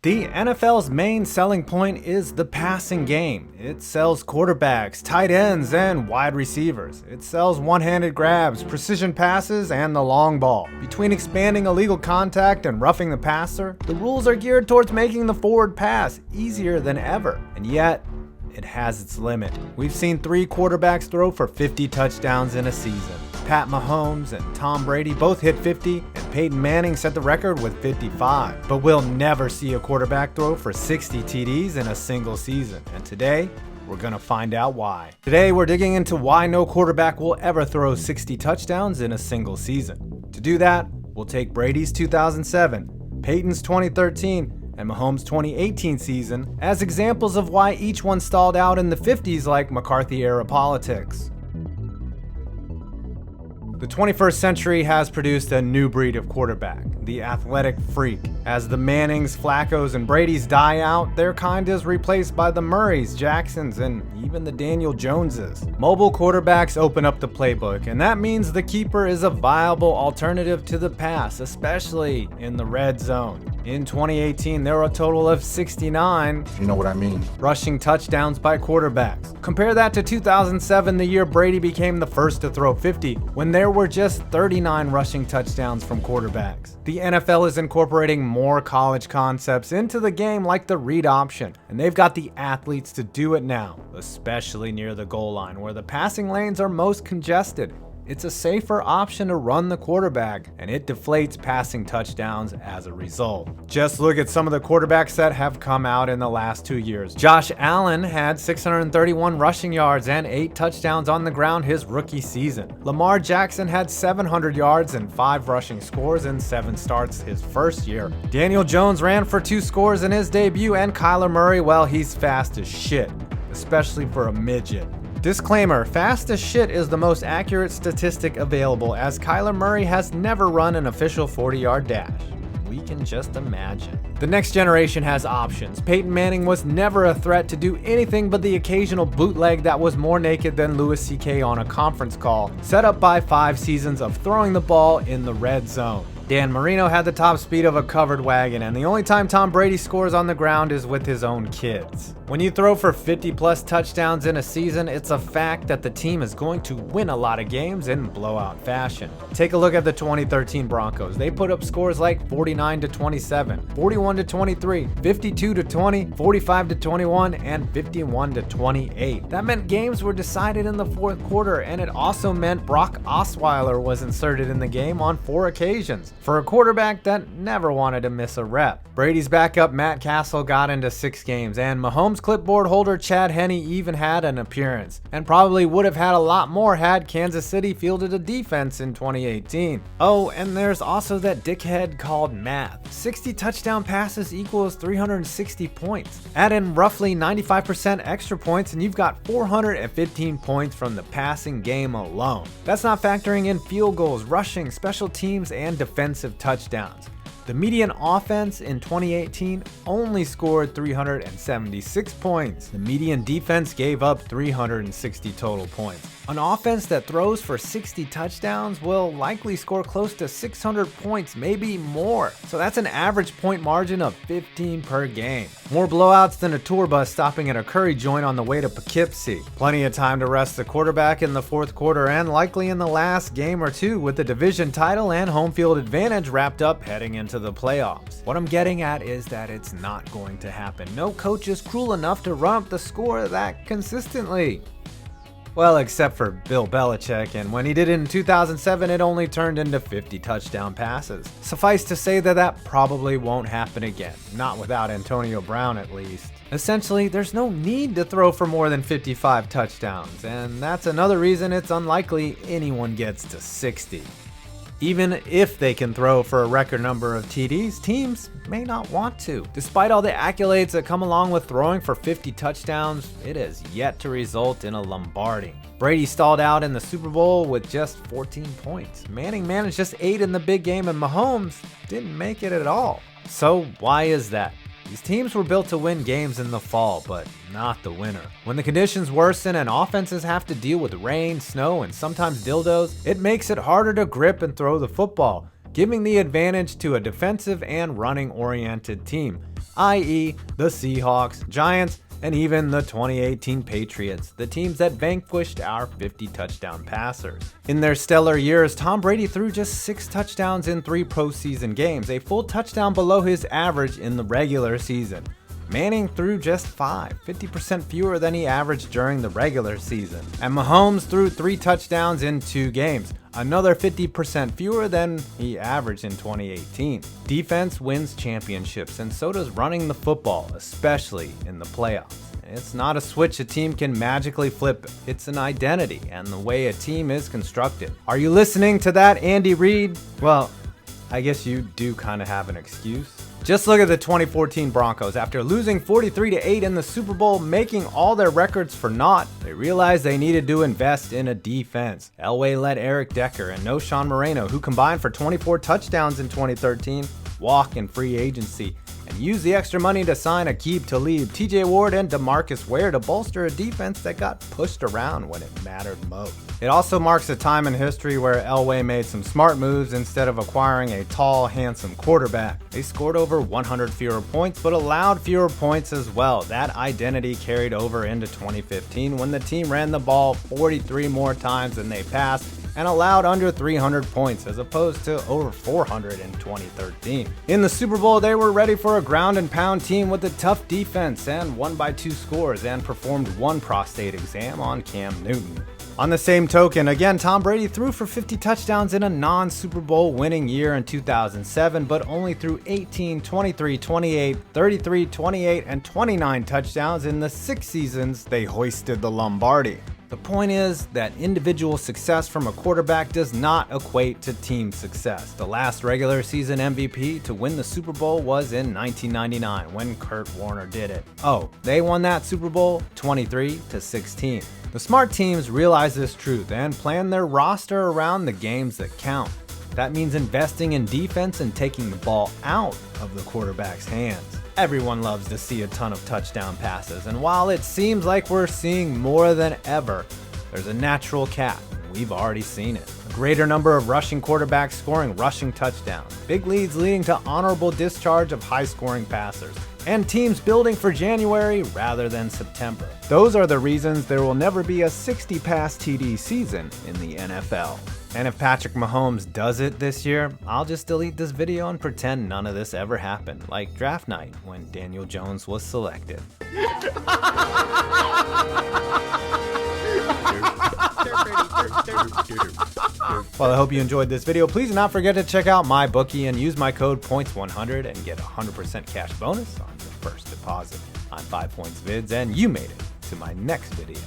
The NFL's main selling point is the passing game. It sells quarterbacks, tight ends, and wide receivers. It sells one-handed grabs, precision passes, and the long ball. Between expanding illegal contact and roughing the passer, the rules are geared towards making the forward pass easier than ever. And yet, it has its limit. We've seen 3 quarterbacks throw for 50 touchdowns in a season. Pat Mahomes and Tom Brady both hit 50, and Peyton Manning set the record with 55. But we'll never see a quarterback throw for 60 TDs in a single season. And today, we're gonna find out why. Today, we're digging into why no quarterback will ever throw 60 touchdowns in a single season. To do that, we'll take Brady's 2007, Peyton's 2013, and Mahomes' 2018 season as examples of why each one stalled out in the 50s like McCarthy-era politics. The 21st century has produced a new breed of quarterback, the athletic freak. As the Mannings, Flaccos, and Bradys die out, their kind is replaced by the Murrays, Jacksons, and even the Daniel Joneses. Mobile quarterbacks open up the playbook, and that means the keeper is a viable alternative to the pass, especially in the red zone. In 2018, there were a total of 69 you know what I mean, rushing touchdowns by quarterbacks. Compare that to 2007, the year Brady became the first to throw 50, when there were just 39 rushing touchdowns from quarterbacks. The NFL is incorporating more college concepts into the game like the read option, and they've got the athletes to do it now, especially near the goal line where the passing lanes are most congested. It's a safer option to run the quarterback, and it deflates passing touchdowns as a result. Just look at some of the quarterbacks that have come out in the last 2 years. Josh Allen had 631 rushing yards and 8 touchdowns on the ground his rookie season. Lamar Jackson had 700 yards and 5 rushing scores in 7 starts his first year. Daniel Jones ran for 2 scores in his debut, and Kyler Murray, well, he's fast as shit, especially for a midget. Disclaimer, fast as shit is the most accurate statistic available, as Kyler Murray has never run an official 40-yard dash. We can just imagine. The next generation has options. Peyton Manning was never a threat to do anything but the occasional bootleg that was more naked than Louis C.K. on a conference call, set up by 5 seasons of throwing the ball in the red zone. Dan Marino had the top speed of a covered wagon, and the only time Tom Brady scores on the ground is with his own kids. When you throw for 50-plus touchdowns in a season, it's a fact that the team is going to win a lot of games in blowout fashion. Take a look at the 2013 Broncos. They put up scores like 49-27, 41-23, 52-20, 45-21, and 51-28. That meant games were decided in the fourth quarter, and it also meant Brock Osweiler was inserted in the game on 4 occasions. For a quarterback that never wanted to miss a rep. Brady's backup Matt Castle got into 6 games, and Mahomes' clipboard holder Chad Henne even had an appearance, and probably would have had a lot more had Kansas City fielded a defense in 2018. Oh, and there's also that dickhead called math. 60 touchdown passes equals 360 points. Add in roughly 95% extra points, and you've got 415 points from the passing game alone. That's not factoring in field goals, rushing, special teams, and defensive touchdowns. The median offense in 2018 only scored 376 points. The median defense gave up 360 total points. An offense that throws for 60 touchdowns will likely score close to 600 points, maybe more. So that's an average point margin of 15 per game. More blowouts than a tour bus stopping at a curry joint on the way to Poughkeepsie. Plenty of time to rest the quarterback in the fourth quarter, and likely in the last game or two, with the division title and home field advantage wrapped up heading into the playoffs. What I'm getting at is that it's not going to happen. No coach is cruel enough to run up the score that consistently. Well, except for Bill Belichick, and when he did it in 2007, it only turned into 50 touchdown passes. Suffice to say that probably won't happen again, not without Antonio Brown at least. Essentially, there's no need to throw for more than 55 touchdowns, and that's another reason it's unlikely anyone gets to 60. Even if they can throw for a record number of TDs, teams may not want to. Despite all the accolades that come along with throwing for 50 touchdowns, it has yet to result in a Lombardi. Brady stalled out in the Super Bowl with just 14 points. Manning managed just 8 in the big game, and Mahomes didn't make it at all. So why is that? These teams were built to win games in the fall, but not the winter. When the conditions worsen and offenses have to deal with rain, snow, and sometimes dildos, it makes it harder to grip and throw the football. giving the advantage to a defensive and running-oriented team, i.e. the Seahawks, Giants, and even the 2018 Patriots, the teams that vanquished our 50-touchdown passers. In their stellar years, Tom Brady threw just 6 touchdowns in 3 postseason games, a full touchdown below his average in the regular season. Manning threw just 5, 50% fewer than he averaged during the regular season. And Mahomes threw 3 touchdowns in 2 games, another 50% fewer than he averaged in 2018. Defense wins championships, and so does running the football, especially in the playoffs. It's not a switch a team can magically flip. It's an identity and the way a team is constructed. Are you listening to that, Andy Reid? Well, I guess you do kind of have an excuse. Just look at the 2014 Broncos. After losing 43-8 in the Super Bowl, making all their records for naught, they realized they needed to invest in a defense. Elway let Eric Decker and Noshawn Moreno, who combined for 24 touchdowns in 2013, walk in free agency, and use the extra money to sign Aqib Talib, TJ Ward, and DeMarcus Ware to bolster a defense that got pushed around when it mattered most. It also marks a time in history where Elway made some smart moves instead of acquiring a tall, handsome quarterback. They scored over 100 fewer points, but allowed fewer points as well. That identity carried over into 2015 when the team ran the ball 43 more times than they passed and allowed under 300 points as opposed to over 400 in 2013. In the Super Bowl, they were ready for a ground and pound team with a tough defense and won by 2 scores and performed 1 prostate exam on Cam Newton. On the same token, again, Tom Brady threw for 50 touchdowns in a non-Super Bowl winning year in 2007, but only threw 18, 23, 28, 33, 28, and 29 touchdowns in the 6 seasons they hoisted the Lombardi. The point is that individual success from a quarterback does not equate to team success. The last regular season MVP to win the Super Bowl was in 1999 when Kurt Warner did it. Oh, they won that Super Bowl 23-16. The smart teams realize this truth and plan their roster around the games that count. That means investing in defense and taking the ball out of the quarterback's hands. Everyone loves to see a ton of touchdown passes, and while it seems like we're seeing more than ever, there's a natural cap, and we've already seen it. A greater number of rushing quarterbacks scoring rushing touchdowns, big leads leading to honorable discharge of high-scoring passers, and teams building for January rather than September. Those are the reasons there will never be a 60-pass TD season in the NFL. And if Patrick Mahomes does it this year, I'll just delete this video and pretend none of this ever happened, like draft night when Daniel Jones was selected. Well, I hope you enjoyed this video. Please do not forget to check out MyBookie and use my code POINTS100 and get a 100% cash bonus on your first deposit. I'm 5 Points Vids, and you made it to my next video.